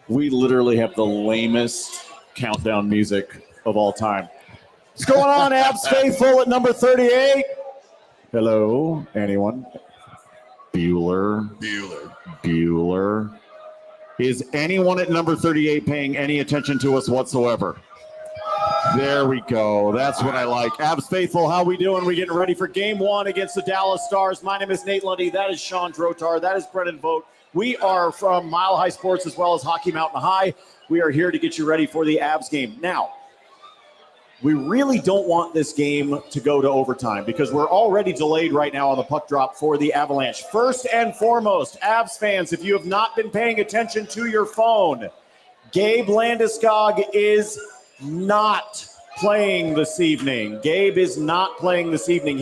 We literally have the lamest countdown music of all time. What's going on, Abs faithful at number 38? Hello, anyone? Bueller. Is anyone at number 38 paying any attention to us whatsoever? There we go. That's what I like. Abs faithful, how we doing? We getting ready for game one against the Dallas Stars. My name is Nate Lundy. That is Shawn Drotar. That is Brennan Vogt. We are from Mile High Sports as well as Hockey Mountain High. We are here to get you ready for the Abs game. Now, we really don't want this game to go to overtime because we're already delayed right now on the puck drop for the Avalanche. First and foremost, Abs fans, if you have not been paying attention to your phone, Gabe Landeskog is not playing this evening. Gabe is not playing this evening.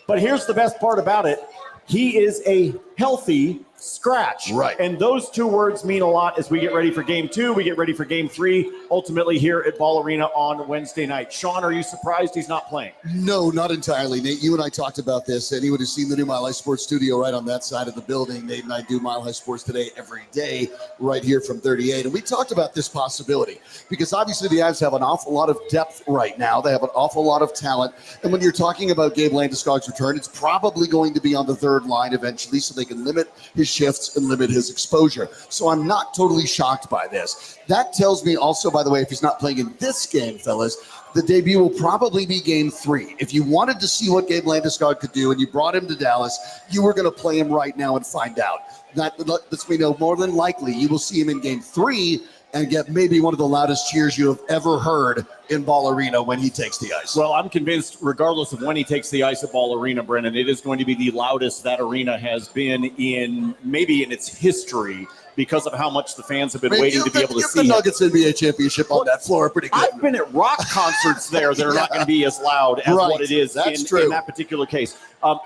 But here's the best part about it. He is a healthy scratch. Right. And those two words mean a lot as we get ready for game two. We get ready for game three, ultimately here at Ball Arena on Wednesday night. Shawn, are you surprised he's not playing? No, not entirely. Nate, you and I talked about this. Anyone who's seen the new Mile High Sports studio right on that side of the building, Nate and I do Mile High Sports Today every day right here from 38. And we talked about this possibility because obviously the Avs have an awful lot of depth right now. They have an awful lot of talent. And when you're talking about Gabe Landeskog's return, it's probably going to be on the third line eventually so they can limit his shifts and limit his exposure. So I'm not totally shocked by this. That tells me also, by the way, if he's not playing in this game, fellas, the debut will probably be game three. If you wanted to see what Gabe Landeskog could do and you brought him to Dallas, you were going to play him right now and find out. That lets me know more than likely you will see him in game three and get maybe one of the loudest cheers you have ever heard in Ball Arena when he takes the ice. Well, I'm convinced, regardless of when he takes the ice at Ball Arena, Brennan, it is going to be the loudest that arena has been in its history because of how much the fans have been waiting to be able to see the Nuggets NBA championship on that floor pretty good. I've been at rock concerts there that are not going to be as loud as what it is in that particular case.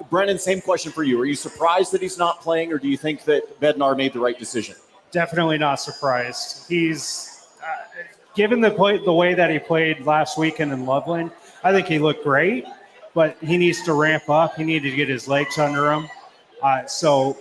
Brennan, same question for you. Are you surprised that he's not playing, or do you think that Bednar made the right decision? Definitely not surprised. He's given the way that he played last weekend in Loveland, I think he looked great, but he needs to ramp up. He needed to get his legs under him. So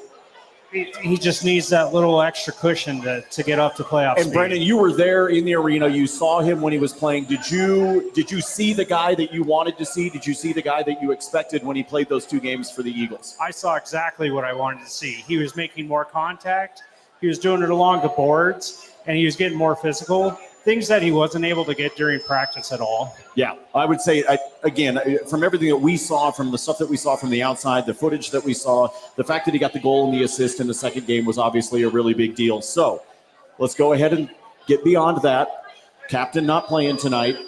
he just needs that little extra cushion to get up to playoff speed. Brennan, you were there in the arena. You saw him when he was playing. Did you see the guy that you wanted to see? Did you see the guy that you expected when he played those two games for the Eagles? I saw exactly what I wanted to see. He was making more contact. He was doing it along the boards, and he was getting more physical, things that he wasn't able to get during practice at all. Yeah, I would say, again, from everything that we saw, from the stuff that we saw from the outside, the footage that we saw, the fact that he got the goal and the assist in the second game was obviously a really big deal. So let's go ahead and get beyond that. Captain not playing tonight,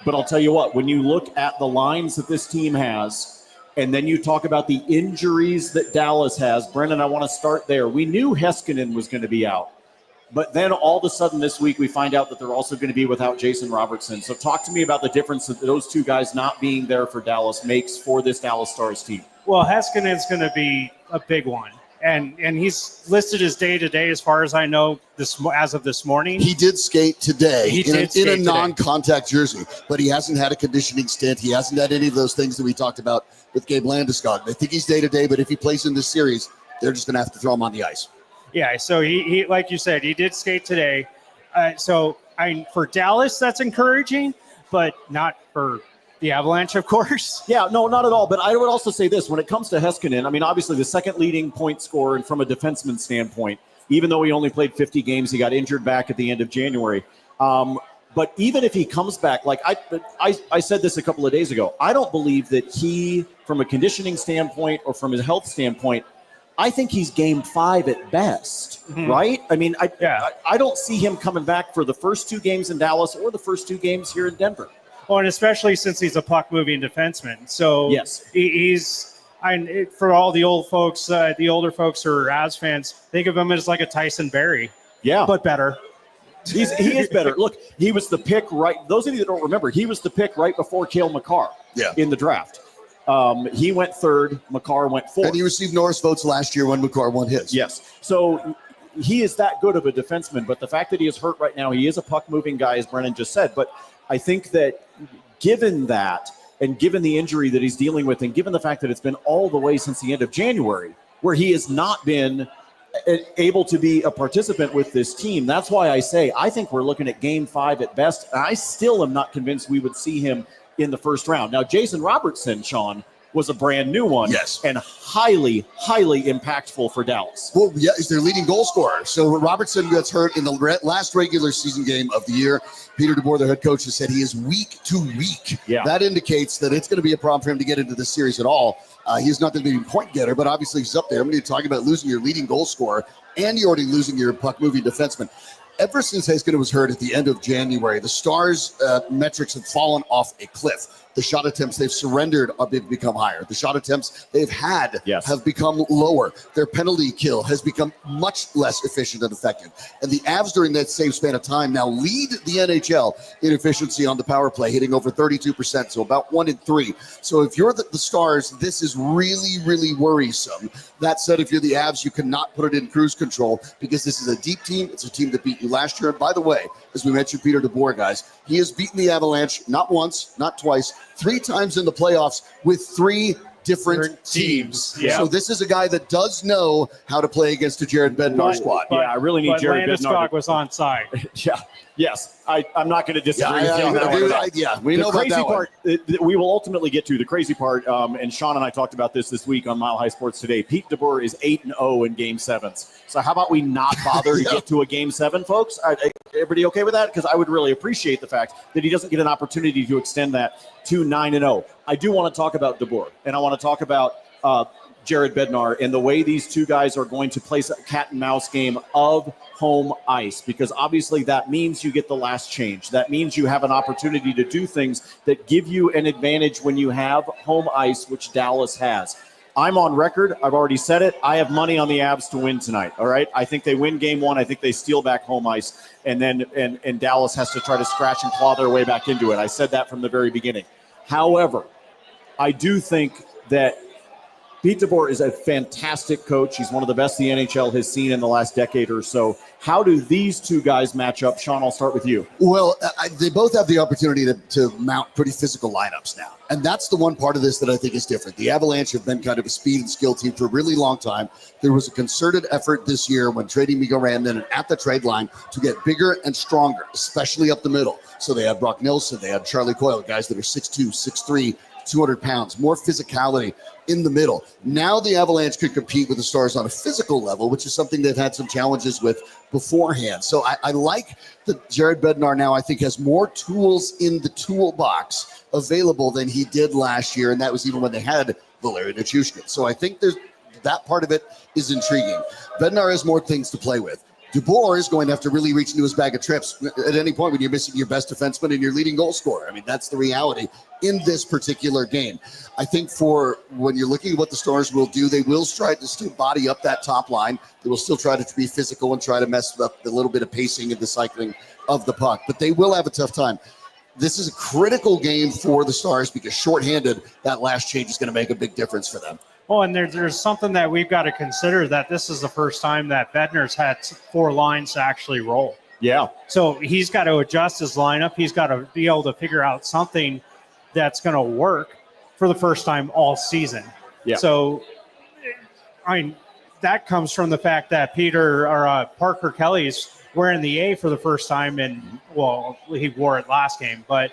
but I'll tell you what, when you look at the lines that this team has, and then you talk about the injuries that Dallas has. Brennan, I want to start there. We knew Heiskanen was going to be out. But then all of a sudden this week we find out that they're also going to be without Jason Robertson. So talk to me about the difference that those two guys not being there for Dallas makes for this Dallas Stars team. Well, Heiskanen's going to be a big one. And he's listed as day-to-day as far as I know as of this morning. He did skate today in a non-contact jersey, but he hasn't had a conditioning stint. He hasn't had any of those things that we talked about with Gabe Landeskog. They think he's day-to-day, but if he plays in this series, they're just going to have to throw him on the ice. Yeah, so he like you said, he did skate today. For Dallas, that's encouraging, but not for the Avalanche, of course. Yeah, no, not at all. But I would also say this, when it comes to Heiskanen, I mean, obviously the second leading point scorer, and from a defenseman standpoint, even though he only played 50 games, he got injured back at the end of January. But even if he comes back, like I said this a couple of days ago, I don't believe that he, from a conditioning standpoint or from his health standpoint, I think he's game 5 at best, right? I mean, I don't see him coming back for the first two games in Dallas or the first two games here in Denver. Well, and especially since he's a puck-moving defenseman. So yes, for all the old folks, the older folks who are Avs fans, think of him as like a Tyson Barrie. Yeah. But better. He is better. Look, he was the pick right. Those of you that don't remember, he was the pick right before Cale Makar in the draft. He went third. Makar went fourth. And he received Norris votes last year when Makar won his. Yes. So he is that good of a defenseman. But the fact that he is hurt right now, he is a puck-moving guy, as Brennan just said. But I think that given that and given the injury that he's dealing with and given the fact that it's been all the way since the end of January, where he has not been able to be a participant with this team. That's why I say I think we're looking at Game 5 at best. And I still am not convinced we would see him in the first round. Now, Jason Robertson, Sean, was a brand new one. Yes. And highly, highly impactful for Dallas. Well, yeah, he's their leading goal scorer. So Robertson gets hurt in the last regular season game of the year. Peter DeBoer, the head coach, has said he is week to week. Yeah. That indicates that it's going to be a problem for him to get into the series at all. He's not the leading point getter, but obviously he's up there. I'm going to be talking about losing your leading goal scorer, and you're already losing your puck-moving defenseman. Ever since Heiskanen was hurt at the end of January, the Stars' metrics have fallen off a cliff. The shot attempts they've surrendered have become higher. The shot attempts they've had have become lower. Their penalty kill has become much less efficient and effective. And the Avs during that same span of time now lead the NHL in efficiency on the power play, hitting over 32%, so about 1 in 3. So if you're the Stars, this is really, really worrisome. That said, if you're the Avs, you cannot put it in cruise control because this is a deep team. It's a team that beat you last year. And by the way, as we mentioned, Peter DeBoer, guys, he has beaten the Avalanche not once, not twice, 3 times in the playoffs with 3 different teams. Yeah. So this is a guy that does know how to play against a Jared Bednar squad. Yeah, I really need Jared Bednar. Landeskog was on side. Yeah. Yes, I'm not going to disagree with you on that. We know about that crazy part that we will ultimately get to. The crazy part, and Sean and I talked about this week on Mile High Sports Today. Pete DeBoer is 8-0 in Game 7s. So how about we not bother to get to a Game 7, folks? Everybody okay with that? Because I would really appreciate the fact that he doesn't get an opportunity to extend that to 9-0. I do want to talk about DeBoer, and I want to talk about Jared Bednar and the way these two guys are going to play a cat and mouse game of home ice, because obviously that means you get the last change. That means you have an opportunity to do things that give you an advantage when you have home ice, which Dallas has. I'm on record. I've already said it. I have money on the Avs to win tonight. All right. I think they win Game 1. I think they steal back home ice, and then and Dallas has to try to scratch and claw their way back into it. I said that from the very beginning. However, I do think that Pete DeBoer is a fantastic coach. He's one of the best the NHL has seen in the last decade or so. How do these two guys match up? Sean, I'll start with you. Well, they both have the opportunity to mount pretty physical lineups now. And that's the one part of this that I think is different. The Avalanche have been kind of a speed and skill team for a really long time. There was a concerted effort this year when trading Mikko Rantanen at the trade line to get bigger and stronger, especially up the middle. So they had Brock Nelson, they had Charlie Coyle, guys that are 6'2", 6'3", 200 pounds, more physicality in the middle. Now the Avalanche could compete with the Stars on a physical level, which is something they've had some challenges with beforehand. So I like that Jared Bednar now, I think, has more tools in the toolbox available than he did last year, and that was even when they had Valeri Nichushkin. So I think there's that part of it is intriguing. Bednar has more things to play with. DeBoer is going to have to really reach into his bag of trips at any point when you're missing your best defenseman and your leading goal scorer. I mean, that's the reality in this particular game. I think for when you're looking at what the Stars will do, they will try to still body up that top line. They will still try to be physical and try to mess up a little bit of pacing and the cycling of the puck. But they will have a tough time. This is a critical game for the Stars because shorthanded, that last change is going to make a big difference for them. Oh, and there's something that we've got to consider, that this is the first time that Bednar's had 4 lines to actually roll. Yeah. So he's got to adjust his lineup. He's got to be able to figure out something that's going to work for the first time all season. Yeah. So, I mean, that comes from the fact that Parker Kelly's wearing the A for the first time, and well, he wore it last game, but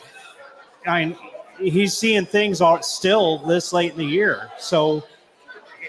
I mean, he's seeing things still this late in the year. So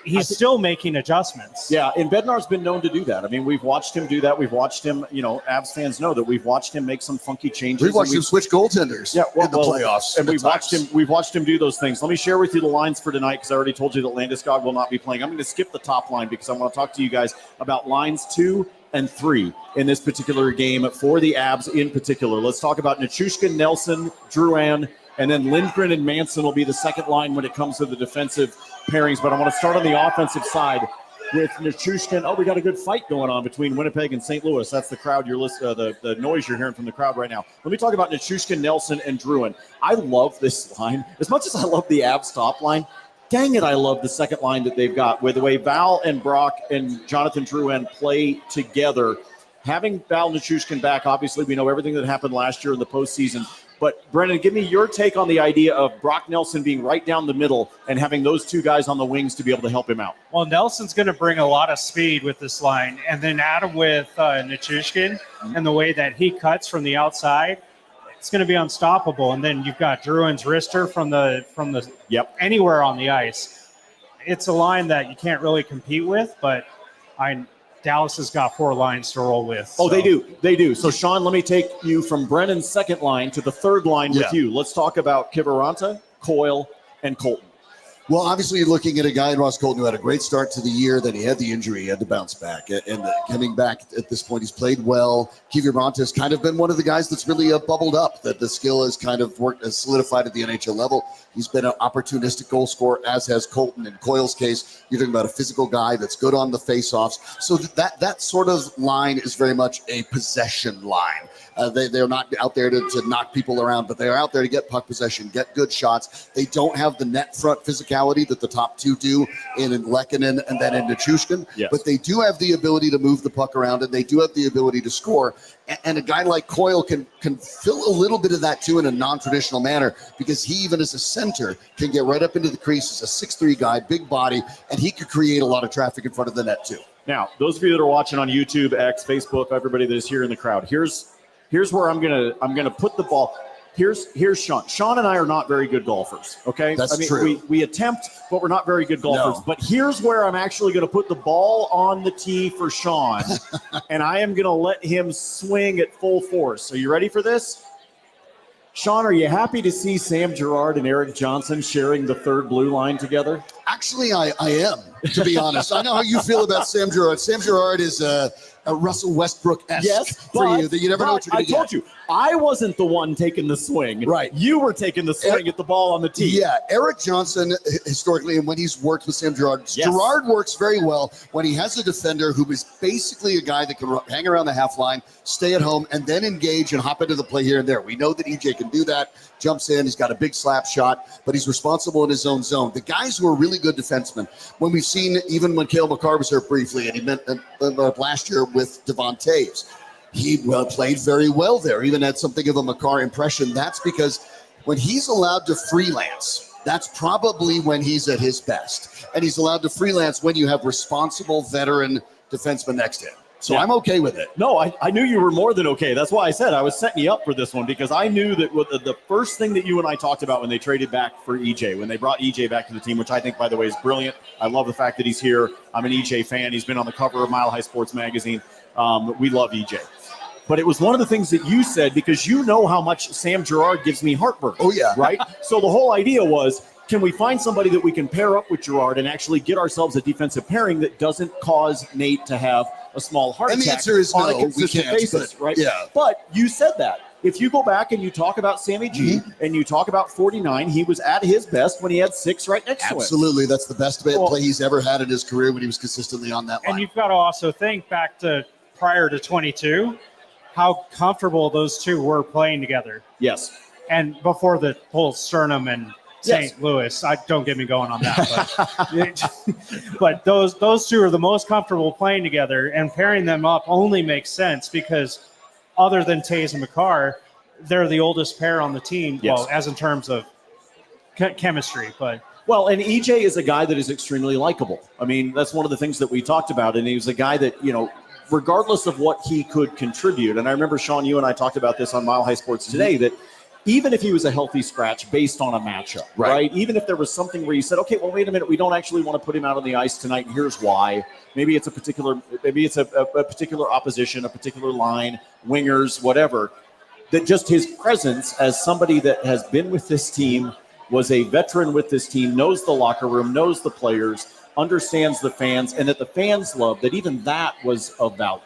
he's still making adjustments. Yeah, and Bednar's been known to do that. I mean, we've watched him do that. We've watched him, Avs fans know that we've watched him make some funky changes. We've watched him switch goaltenders in the playoffs. And we've watched him do those things. Let me share with you the lines for tonight, because I already told you that Landeskog will not be playing. I'm going to skip the top line because I want to talk to you guys about lines 2 and 3 in this particular game for the Avs in particular. Let's talk about Nichushkin, Nelson, Drouin, and then Lindgren and Manson will be the second line when it comes to the defensive pairings. But I want to start on the offensive side with Nichushkin. Oh, we got a good fight going on between Winnipeg and St. Louis. That's the crowd you're listening, the noise you're hearing from the crowd right now. Let me talk about Nichushkin, Nelson, and Drouin. I love this line. As much as I love the Avs top line, dang it, I love the second line that they've got with the way Val and Brock and Jonathan Drouin play together. Having Val Nichushkin back, obviously we know everything that happened last year in the postseason, But Brennan, give me your take on the idea of Brock Nelson being right down the middle and having those two guys on the wings to be able to help him out. Well, Nelson's going to bring a lot of speed with this line, and then add him with Nichushkin and the way that he cuts from the outside, it's going to be unstoppable. And then you've got Druin's wrister from the anywhere on the ice. It's a line that you can't really compete with, but Dallas has got 4 lines to roll with. Oh, they do. So, Sean, let me take you from Brennan's second line to the third line with you. Let's talk about Kiviranta, Coyle, and Colton. Well, obviously, you're looking at a guy in Ross Colton who had a great start to the year. Then he had the injury. He had to bounce back. And coming back at this point, he's played well. Kiviranta has kind of been one of the guys that's really bubbled up, that the skill has kind of solidified at the NHL level. He's been an opportunistic goal scorer, as has Colton. In Coyle's case, you're talking about a physical guy that's good on the faceoffs. So that sort of line is very much a possession line. They're not out there to knock people around, but they're out there to get puck possession, get good shots. They don't have the net front physicality that the top two do in Lehkonen and then in Nichushkin, but they do have the ability to move the puck around, and they do have the ability to score. And a guy like Coyle can fill a little bit of that too in a non-traditional manner, because he, even as a center, can get right up into the crease as a 6'3" guy, big body, and he could create a lot of traffic in front of the net too. Now, those of you that are watching on YouTube, X, Facebook, everybody that is here in the crowd, here's where I'm gonna put the ball. Here's Sean. Sean and I are not very good golfers. Okay, that's true. We attempt, but we're not very good golfers. No. But here's where I'm actually going to put the ball on the tee for Sean, and I am going to let him swing at full force. Are you ready for this? Sean, are you happy to see Sam Girard and Eric Johnson sharing the third blue line together? Actually, I am, to be honest. I know how you feel about Sam Girard. Sam Girard is a Russell Westbrook-esque for you, that you never know what you're going to get. I told you, I wasn't the one taking the swing. Right. You were taking the swing at the ball on the tee. Yeah, Eric Johnson, historically, and when he's worked with Sam Girard, Girard works very well when he has a defender who is basically a guy that can hang around the half line, stay at home, and then engage and hop into the play here and there. We know that EJ can do that, jumps in, he's got a big slap shot, but he's responsible in his own zone. The guys who are really good defensemen, when we've seen, even when Cale Makar was hurt briefly, and he meant last year with Devon Taves, he played very well there, even had something of a Makar impression. That's because when he's allowed to freelance, that's probably when he's at his best. And he's allowed to freelance when you have responsible veteran defensemen next to him. So I'm okay with it. No, I knew you were more than okay. That's why I said I was setting you up for this one, because I knew that the first thing that you and I talked about when they traded back for EJ, when they brought EJ back to the team, which I think, by the way, is brilliant. I love the fact that he's here. I'm an EJ fan. He's been on the cover of Mile High Sports magazine. We love EJ. But it was one of the things that you said, because you know how much Sam Girard gives me heartburn. Oh, yeah. Right? So the whole idea was, can we find somebody that we can pair up with Girard and actually get ourselves a defensive pairing that doesn't cause Nate to have a small heart attack? And the answer is on no, a consistent basis, right? Yeah. But you said that. If you go back and you talk about Sammy G and you talk about 49, he was at his best when he had 6 right next to him. Absolutely. That's the best play he's ever had in his career, when he was consistently on that line. And you've got to also think back to prior to 22, how comfortable those two were playing together. Yes. And before the whole Sternum and St. Louis, don't get me going on that. But those two are the most comfortable playing together, and pairing them up only makes sense because other than Taves and Makar, they're the oldest pair on the team. Yes. Well, as in terms of chemistry, but. Well, and EJ is a guy that is extremely likable. I mean, that's one of the things that we talked about, and he was a guy that, regardless of what he could contribute, and I remember, Sean, you and I talked about this on Mile High Sports today, that even if he was a healthy scratch based on a matchup, right? Even if there was something where you said, okay, well, wait a minute, we don't actually want to put him out on the ice tonight, and here's why. Maybe it's a particular opposition, a particular line, wingers, whatever. That just his presence as somebody that has been with this team, was a veteran with this team, knows the locker room, knows the players, understands the fans, and that the fans love, that even that was of value.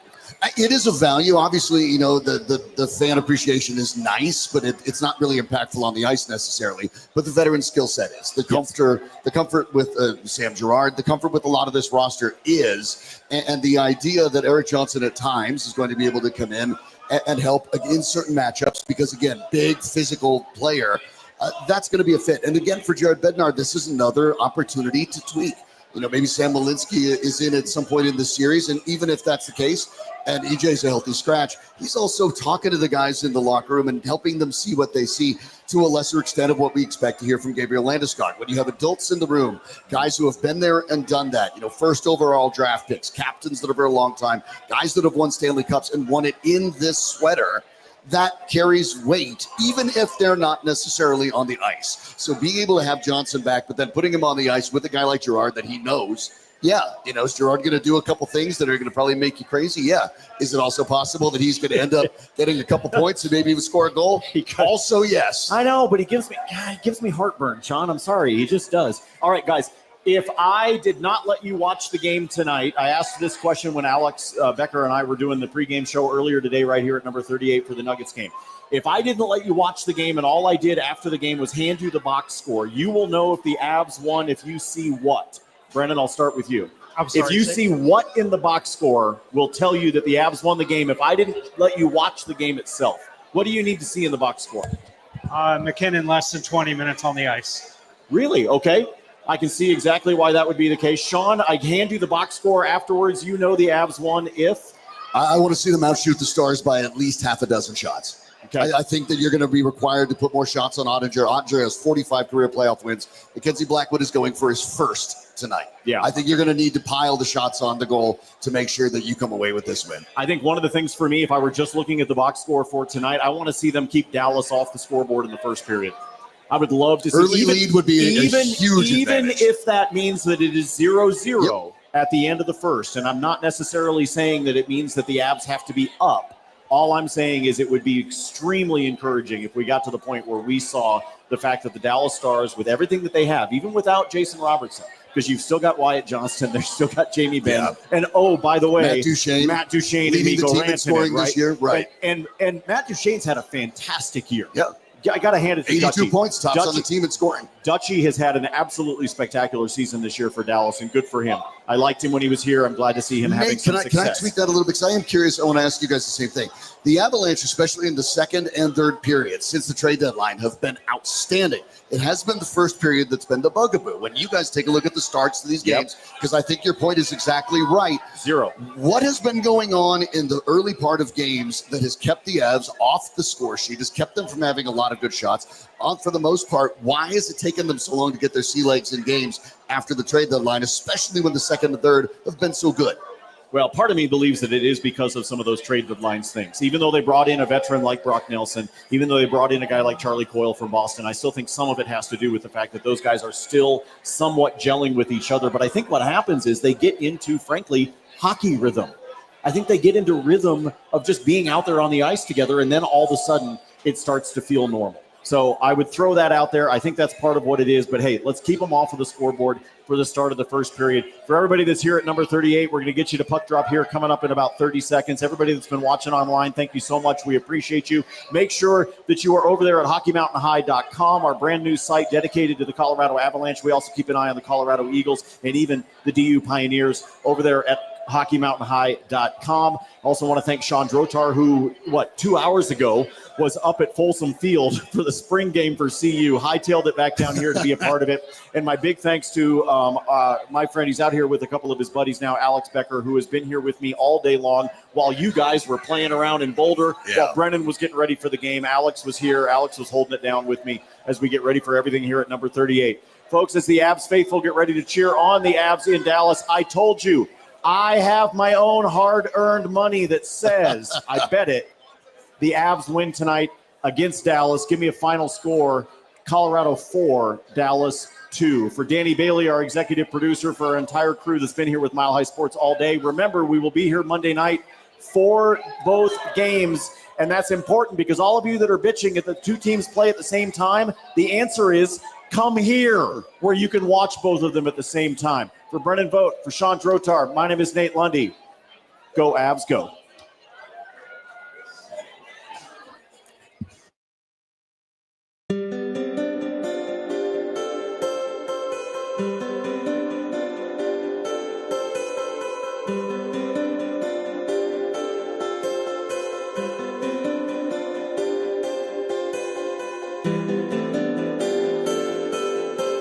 It is a value. Obviously, the fan appreciation is nice, but it's not really impactful on the ice necessarily. But the veteran skill set is. The comfort with Sam Girard, the comfort with a lot of this roster is. And the idea that Eric Johnson at times is going to be able to come in and help in certain matchups, because, again, big physical player, that's going to be a fit. And again, for Jared Bednar, this is another opportunity to tweak. maybe Sam Malinsky is in at some point in the series. And even if that's the case, and EJ's a healthy scratch, he's also talking to the guys in the locker room and helping them see what they see to a lesser extent of what we expect to hear from Gabriel Landeskog. When you have adults in the room, guys who have been there and done that, first overall draft picks, captains that are for a long time, guys that have won Stanley Cups and won it in this sweater, that carries weight, even if they're not necessarily on the ice. So being able to have Johnson back, but then putting him on the ice with a guy like Girard that he knows, is Girard going to do a couple things that are going to probably make you crazy? Yeah. Is it also possible that he's going to end up getting a couple points and maybe even score a goal? Also, yes. I know, but he gives me heartburn, Sean. I'm sorry. He just does. All right, guys. If I did not let you watch the game tonight, I asked this question when Alex Becker and I were doing the pregame show earlier today right here at number 38 for the Nuggets game. If I didn't let you watch the game and all I did after the game was hand you the box score, you will know if the Avs won if you see what. Brennan, I'll start with you. I'm sorry, if you see what in the box score will tell you that the Avs won the game, if I didn't let you watch the game itself, what do you need to see in the box score? McKinnon less than 20 minutes on the ice. Really? Okay. I can see exactly why that would be the case. Sean, I hand you the box score afterwards. You know the Avs won if? I want to see them outshoot the Stars by at least half a dozen shots. Okay. I think that you're going to be required to put more shots on Ottinger. Ottinger has 45 career playoff wins. Mackenzie Blackwood is going for his first tonight. Yeah. I think you're going to need to pile the shots on the goal to make sure that you come away with this win. I think one of the things for me, if I were just looking at the box score for tonight, I want to see them keep Dallas off the scoreboard in the first period. I would love to see early lead would be a huge even advantage. If that means that it is 0-0 at the end of the first. And I'm not necessarily saying that it means that the Avs have to be up. All I'm saying is it would be extremely encouraging if we got to the point where we saw the fact that the Dallas Stars, with everything that they have, even without Jason Robertson, because you've still got Wyatt Johnston, they've still got Jamie Benn, and by the way, Matt Duchene and Mikko Rantanen, scoring right? this year, right? And Matt Duchene's had a fantastic year. Yeah. I got to hand it to 82 Dutchy. points, tops on the team in scoring. Dutchy has had an absolutely spectacular season this year for Dallas, and good for him. I liked him when he was here. I'm glad to see him having some success. Can I tweak that a little bit? Because I am curious. I want to ask you guys the same thing. The Avalanche, especially in the second and third periods since the trade deadline, have been outstanding. It has been the first period that's been the bugaboo. When you guys take a look at the starts to these games, because I think your point is exactly right. 0. What has been going on in the early part of games that has kept the Avs off the score sheet, has kept them from having a lot of good shots? For the most part, why has it taken them so long to get their sea legs in games after the trade deadline, especially when the second and third have been so good? Well, part of me believes that it is because of some of those trade deadlines things. Even though they brought in a veteran like Brock Nelson, even though they brought in a guy like Charlie Coyle from Boston, I still think some of it has to do with the fact that those guys are still somewhat gelling with each other. But I think what happens is they get into, frankly, hockey rhythm. I think they get into rhythm of just being out there on the ice together, and then all of a sudden it starts to feel normal. So I would throw that out there. I think that's part of what it is. But, hey, let's keep them off of the scoreboard for the start of the first period. For everybody that's here at number 38, we're going to get you to puck drop here coming up in about 30 seconds. Everybody that's been watching online, thank you so much. We appreciate you. Make sure that you are over there at HockeyMountainHigh.com, our brand new site dedicated to the Colorado Avalanche. We also keep an eye on the Colorado Eagles and even the DU Pioneers over there at HockeyMountainHigh.com. Also want to thank Shawn Drotar, who, 2 hours ago was up at Folsom Field for the spring game for CU, hightailed it back down here to be a part of it. And my big thanks to my friend, he's out here with a couple of his buddies now, Alex Becker, who has been here with me all day long while you guys were playing around in Boulder, while Brennan was getting ready for the game. Alex was here. Alex was holding it down with me as we get ready for everything here at number 38. Folks, as the Avs faithful get ready to cheer on the Avs in Dallas, I told you, I have my own hard-earned money that says, I bet it, the Avs win tonight against Dallas. Give me a final score, Colorado 4, Dallas 2. For Danny Bailey, our executive producer, for our entire crew that's been here with Mile High Sports all day, remember, we will be here Monday night for both games, and that's important because all of you that are bitching that the two teams play at the same time, the answer is come here where you can watch both of them at the same time. For Brennan Vogt, for Shawn Drotar, my name is Nate Lundy. Go Avs, go.